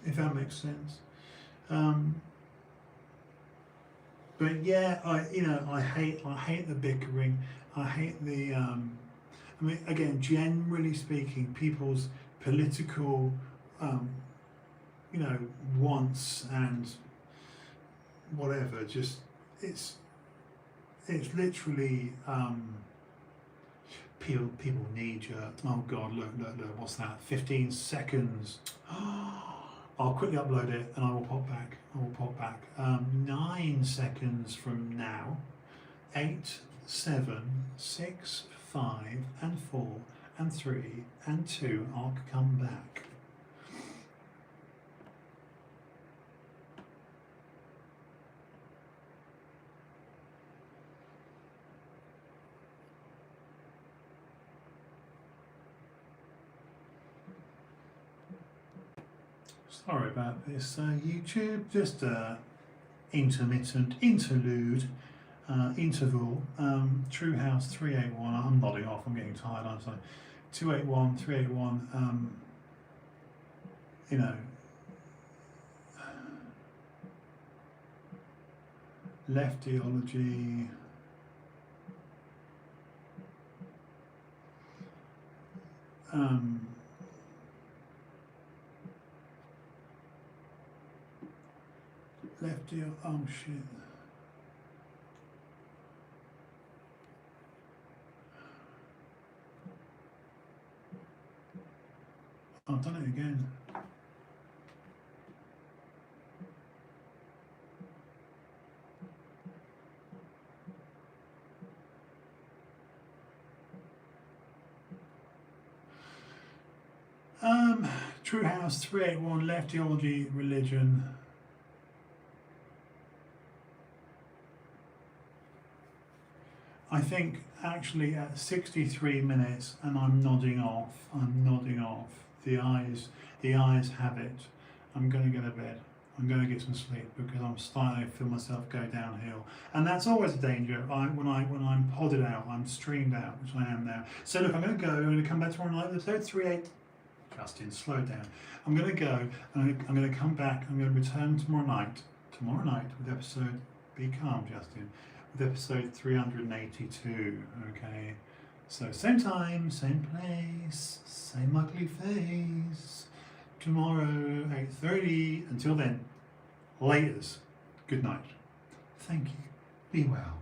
if that makes sense. But yeah, I hate the bickering. I hate the. I mean, again, generally speaking, people's political, wants and whatever. Just it's literally. People need you. Oh God, look, what's that? 15 seconds. I'll quickly upload it and I will pop back. 9 seconds from now. 8, 7, 6, 5, and 4, and 3, and 2. I'll come back. Sorry about this, YouTube. Just intermittent interlude, interval. TrueHouse 381. I'm nodding off. I'm getting tired. I'm sorry. 281, 381. You know, LEFTiology. Lefty, oh shit. I've done it again. TrueHouse 381, LEFTiology, religion. I think actually at 63 minutes, and I'm nodding off. The eyes have it. I'm going to go to bed. I'm going to get some sleep because I'm starting to feel myself go downhill, and that's always a danger. When I'm podded out, I'm streamed out, which I am now. So look, I'm going to go. I'm going to come back tomorrow night with episode 38. Justin, slow down. I'm going to go, and I'm going to come back. I'm going to return tomorrow night with episode. Be calm, Justin. With episode 382. Okay. So same time, same place, same ugly face. Tomorrow, 8:30. Until then, laters. Good night. Thank you. Be well.